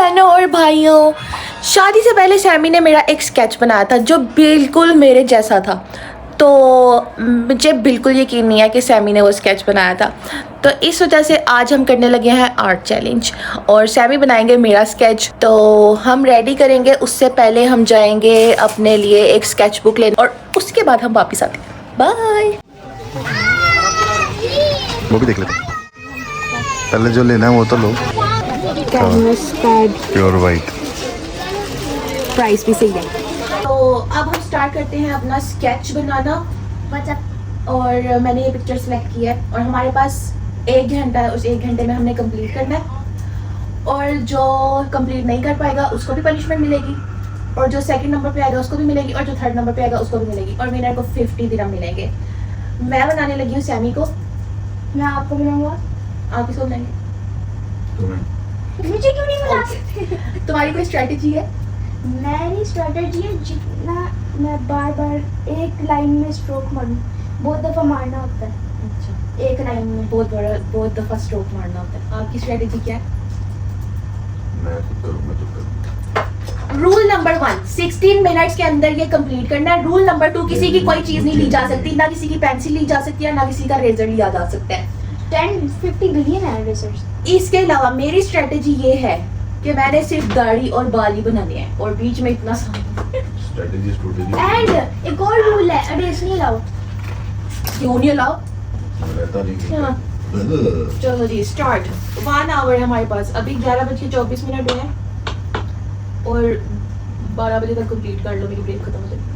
बहनों और भाइयों, शादी से पहले सैमी ने मेरा एक स्केच बनाया था जो बिल्कुल मेरे जैसा था। तो मुझे बिल्कुल यकीन नहीं है कि सैमी ने वो स्केच बनाया था। तो इस वजह से आज हम करने लगे हैं आर्ट चैलेंज और सैमी बनाएंगे मेरा स्केच। तो हम रेडी करेंगे, उससे पहले हम जाएंगे अपने लिए एक स्केच बुक लेने और उसके बाद हम वापस आते हैं। बाय। वो भी देख लेते हैं। पहले जो लेना है वो तो लो। Canvas pad pure white, price भी सही है। तो अब हम स्टार्ट करते हैं अपना स्केच बनाना। और मैंने ये पिक्चर सेलेक्ट की है और हमारे पास 1 घंटा है। उस 1 घंटे में हमने कंप्लीट करना है और जो कंप्लीट नहीं कर पाएगा उसको भी पनिशमेंट मिलेगी और जो सेकंड नंबर पे आएगा उसको भी मिलेगी और जो थर्ड नंबर पे आएगा उसको भी मिलेगी और विनर को 50 दिरहम मिलेंगे। मैं बनाने लगी हूँ सैमी को। मैं आपको बनाऊंगा, आप किसको बनाएंगे? मुझे क्यों नहीं बना सकते? तुम्हारी कोई स्ट्रेटेजी है? मेरी स्ट्रेटजी है जितना मैं बार बार एक लाइन में स्ट्रोक मारूं, बहुत दफा मारना होता है। अच्छा, एक लाइन में बहुत दफा स्ट्रोक मारना होता है। आपकी स्ट्रेटेजी क्या है? मैं तो रूल नंबर 1, 16 मिनट्स के अंदर ये कंप्लीट करना है। रूल नंबर 2, किसी की कोई चीज नहीं ली जा सकती, ना किसी की पेंसिल ली जा सकती है, ना किसी का रेजर लिया जा सकता है। 10-50 बिलियन है रिसर्च। इसके अलावा मेरी स्ट्रेटेजी ये है कि मैंने सिर्फ दाढ़ी और बाल ही बनाने हैं और बीच में इतना स्ट्रेटेजी एंड एक और रूल है, एडेस नहीं अलाउड। क्यों नहीं अलाउ? रहता नहीं। हाँ। चलो जी स्टार्ट। 1 आवर है हमारे पास। अभी 11:24 हुए हैं और 12 बजे तक कंप्लीट कर लो, मेरी ब्रेक खत्म हो जाएगी।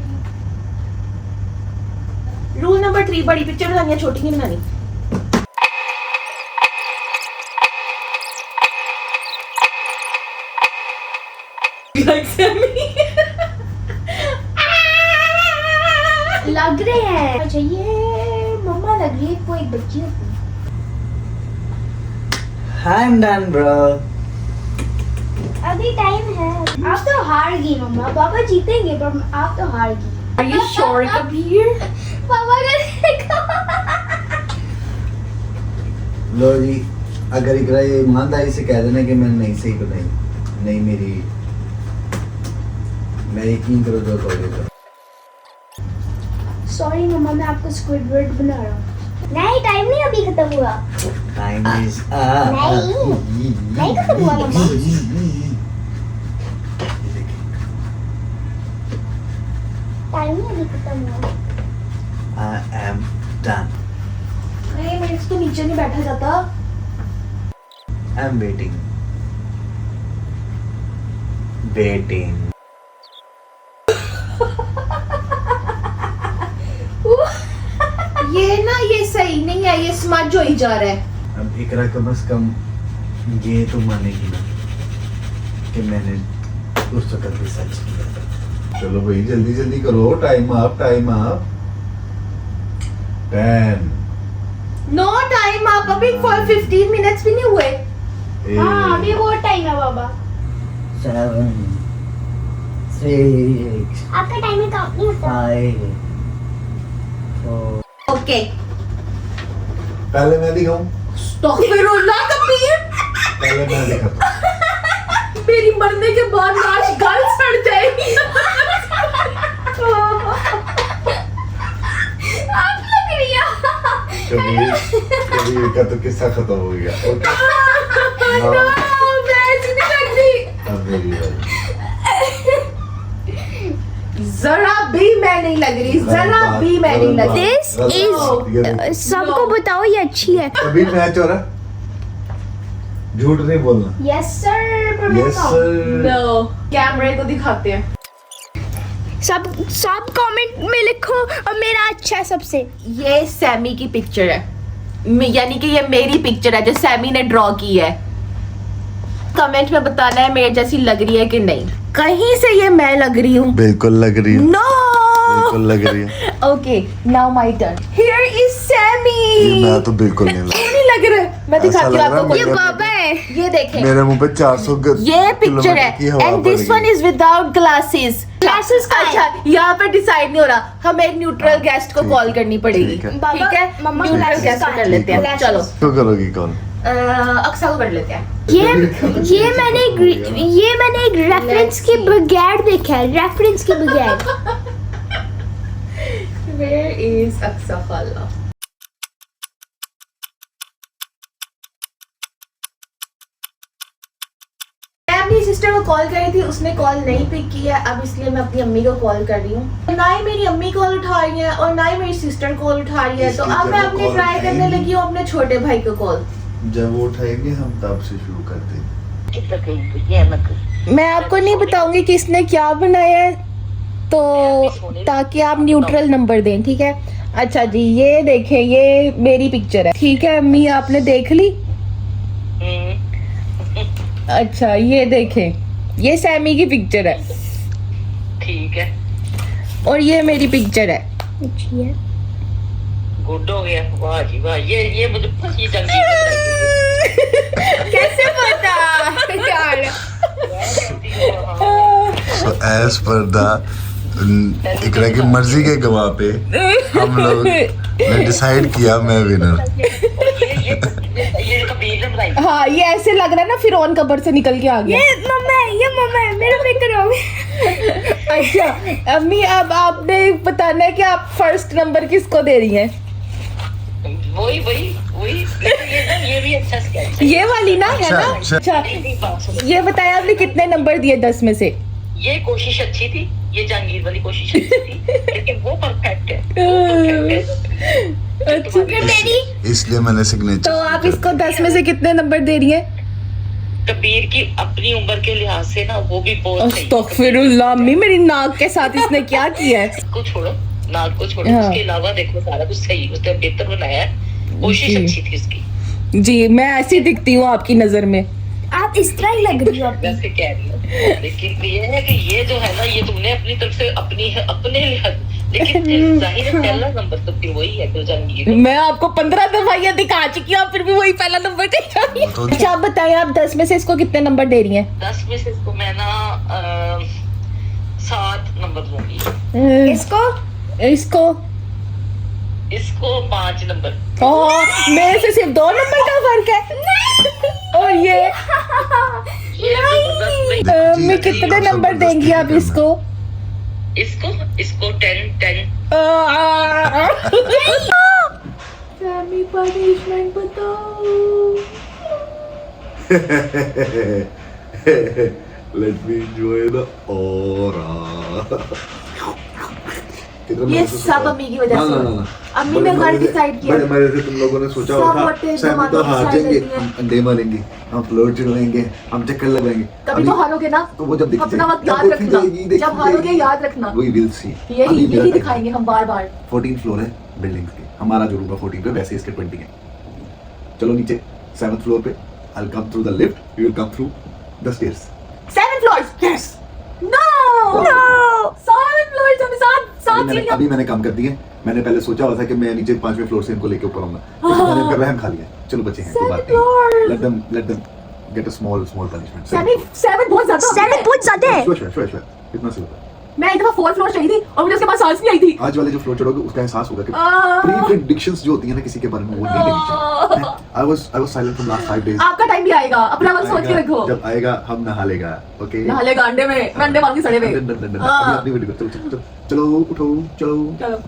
रूल नंबर 3, बड़ी पिक्चर बनानी है, छोटी नहीं बनानी। लग रहे हैं। अच्छा ये मम्मा लग रही है, कोई बच्ची है। I'm done, bro. अभी टाइम है। आप तो हार गई मम्मा, पापा जीतेंगे पर आप तो हार गई। Are you sure, Kabir? पापा का देखो। लो जी, अगर इकरा ये ईमानदारी से कह देना कि मैंने नहीं सही बनाई, नहीं मेरी, मैं यकीन करो जो कहोगे। सॉरी मम्मा, मैं आपको स्क्विडवर्ड बना रहा हूँ। नहीं, टाइम नहीं अभी खत्म हुआ। टाइम इज नहीं खत्म हुआ मम्मा। टाइम नहीं अभी खत्म हुआ। I am done. नहीं, मेरे से तो नीचे नहीं बैठा जाता। I'm waiting. Waiting. ये ना, ये सही नहीं है, ये स्मज हो ही जा रहा है। अब इकरा कम से कम ये तो मानेगी ना कि मैंने उस वक्त भी सच किया था। चलो भाई जल्दी जल्दी करो, टाइम अप 10। नो टाइम आप, अभी 15 मिनट्स भी नहीं हुए। हाँ अभी बहुत टाइम है बाबा। 7, 6, आपका टाइम काउंट नहीं होता। 5, 4. ओके, पहले मैं दिखाऊं? अस्तगफिरुल्लाह कबीर। पहले मैं दिखाता हूं। मेरी मरने के बाद लाश गल सड़ जाएगी। आप लग रही है। कभी का तो किस्सा खत्म हो गया। ओके नो, मैं ऐसी नहीं लग रही। अब मेरी बारी। जरा भी मैं नहीं लग रही, जरा भी मैं नहीं लग रही। This is सबको बताओ ये अच्छी है। अभी मैच हो रहा, झूठ नहीं बोलना। Yes sir. Yes sir. No, कैमरे को दिखाते हैं। सब कमेंट में लिखो और मेरा अच्छा है सबसे। ये सैमी की पिक्चर है, यानी कि ये मेरी पिक्चर है जो सैमी ने ड्रॉ की है। कमेंट में बताना है मेरे जैसी लग रही है कि नहीं। कहीं से ये मैं लग रही हूँ? बिल्कुल लग रही है। नो, बिल्कुल लग रही है। Okay now my turn. Here is Sammy. मैं तो बिल्कुल नहीं लग क्यों नहीं लग रहा है? मैं दिखाती हूँ आपको। ये बाबा है। ये देखें, मेरे मुंह पे 400 ये पिक्चर है and this one is without glasses. Glasses का है। अच्छा, यहाँ पे डिसाइड नहीं हो रहा, हमें एक न्यूट्रल गेस्ट को ठीक कॉल है, करनी पड़ेगी। ठीक है। ठीक है, मम्मा न्यूट्रल glasses गेस्ट का को है। कर लेते हैं। Glasses। चलो क्यों करोगी कौन? अक्सा को कर लेते हैं। ये मैंने एक रेफरेंस के बगैर देखा है, रेफरेंस के बगैर। Where is अक्सा खाला? मैं अपनी सिस्टर को कॉल करी थी, उसने कॉल नहीं पिक किया, अब इसलिए मैं अपनी अम्मी को कॉल कर रही हूँ। ना ही मेरी अम्मी कॉल उठा रही है और ना ही मेरी सिस्टर कॉल उठा रही है, तो अब मैं अपने ट्राई करने लगी हूँ अपने छोटे भाई को कॉल। जब वो उठाएंगे हम तब से शुरू करते हैं। मैं आपको नहीं बताऊंगी कि इसने क्या बनाया है, तो ताकि आप न्यूट्रल नंबर दें, ठीक है? अच्छा जी, ये देखें, ये मेरी पिक्चर है, ठीक है अम्मी, आपने देख ली? अच्छा, ये देखें, ये सैमी की पिक्चर है, ठीक है, और ये मेरी पिक्चर है। गुड हो गया, वाह जी वाह। ये मुझे ये जंगली लग रही है। कैसे पता यार? So as per the इकरा की मर्जी के गवाह पे हम लोग ने डिसाइड किया मैं विनर। ये कबीर ने बनाई। हाँ, ये ऐसे लग रहा है ना फिरौन कब्र से निकल के आ गया। ये मम्मा है, मेरा फिक्र हो गया। अच्छा अम्मी, अब आपने बताना है कि आप फर्स्ट नंबर किसको दे रही हैं? वही ये भी अच्छा स्केच है। ये वाली ना, है ना? अच्छा। अच्छा, ये बताया आपने कितने नंबर दिए 10 में से? ये कोशिश अच्छी थी, ये जहांगीर वाली कोशिश अच्छी थी, लेकिन वो परफेक्ट है। अच्छा, इसलिए मैंने सिग्नेचर। तो आप इसको 10 में से कितने नंबर दे रही हैं? कबीर की अपनी उम्र के लिहाज से ना वो भी बहुत सही है। अस्तगफिरुल्लाह अम्मी, मेरी नाक के साथ इसने क्या किया है? इसको छोड़ो, नाक को छोड़ो, हाँ। उसके अलावा देखो सारा कुछ सही, उसने बेहतर बनाया है, कोशिश जी। अच्छी थी उसकी। जी, मैं ऐसी दिखती हूँ आपकी नजर में? आप इस तरह ही लग रही हो अभी। वैसे कह रही हो, लेकिन ये है कि ये जो है ना, ये तुमने अपनी तरफ से अपने लिहाज, लेकिन जाहिर है पहला नंबर तो फिर वही है जो जहांगीर। मैं आपको 15 दफा ये दिखा चुकी हूँ, फिर भी वही पहला नंबर दे रही है। तो- अच्छा, आप बताएं, आप 10 में से इसको कितने नंबर दे रही हैं? 10 में से इसको मैं ना 7 नंबर दूंगी। इसको इसको 5 नंबर। मेरे से सिर्फ 2 नंबर का फर्क है। और ये मैं कितने नंबर देंगी आप इसको? इसको 10 फैमिली पनिशमेंट बताओ। Let me enjoy the aura. ये सब अम्मी की वजह से। ना। अम्मी ने घर डिसाइड किया। मेरे से तुम लोगों ने सोचा सब होगा होते सैमी तो जमानों हार की जाएंगे, साइड हम अंडे मारेंगे, हम फ्लोर चढ़ाएंगे, हम चक्कर लगाएंगे। कभी तो हारोगे ना, तो वो जब दिख अपना वक्त जाएगी, याद जब रखना, देखी जाएगी, जब हारोगे याद रखना। We will see। यही दिखाएंगे हम बार बार। 14 फ्लोर है बिल्डिंग के, हमारा जो रूम है 14 पे, वैसे इसके 20 है। चलो नीचे 7th फ्लोर पे, I'll come through the lift, you will come through the stairs। 7 floors, yes, no, 7 floors, हमें 7 अभी मैंने काम कर दिए। मैंने पहले सोचा हुआ था कि मैं नीचे 5वें फ्लोर से इनको लेके ऊपर आऊंगा, लेकिन मैंने इनका वहम खा लिया। चलो बच्चे हैं, कोई बात नहीं, let them get a small punishment। 7 बहुत ज्यादा है। Sure, इतना सी होता है। मैं एक दफा 4th फ्लोर चढ़ी थी और मुझे उसके बाद सांस नहीं आई थी। आज वाले जो फ्लोर चढ़ोगे उसका एहसास होगा कि प्री-प्रेडिक्शंस जो होती है ना किसी के बारे में, वो नहीं लेनी चाहिए। I was silent from last 5 days। आपका टाइम भी आएगा, अपना वक्त सोच के रखो। जब आएगा हम नहा लेगा, ओके? नहा लेगा अंडे में, मैं अंडे मांगी सड़े में। अपनी वीडियो चलो चलो उठो चलो। चलो।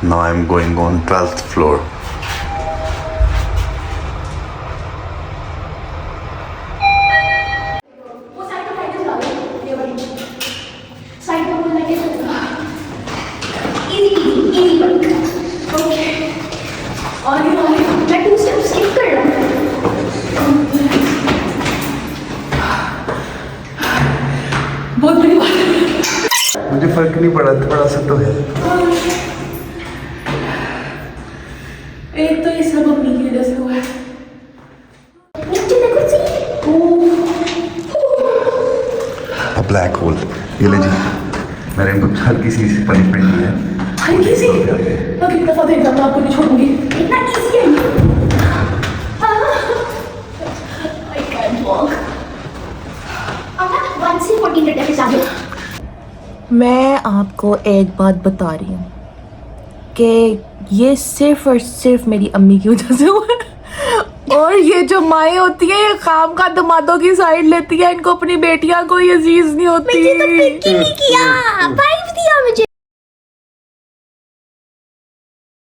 Now I'm going on 12th floor। वो साइड पे फाइनल चला लो, ये वाली साइड पे बोलना के इजी वर्क। ओके, और मैं 2 स्टेप स्किप कर रहा हूँ। बहुत बड़ी बात है। मुझे फर्क नहीं पड़ा, थोड़ा सा तो है। एक तो ये सब अम्मी की वजह से हुआ है। ब्लैक होल, ये ले जी, मैंने इनको हल्की सी पनिशमेंट दी है। हल्की सी? अगली दफा देखना, मैं आपको नहीं छोड़ूंगी। इतना इजी है ये। मैं आपको एक बात बता रही हूँ कि ये सिर्फ और सिर्फ मेरी अम्मी की वजह से हुआ है। और ये जो माएँ होती हैं ये काम का दमादों की साइड लेती है, इनको अपनी बेटियां कोई अजीज नहीं होती। नहीं किया भाई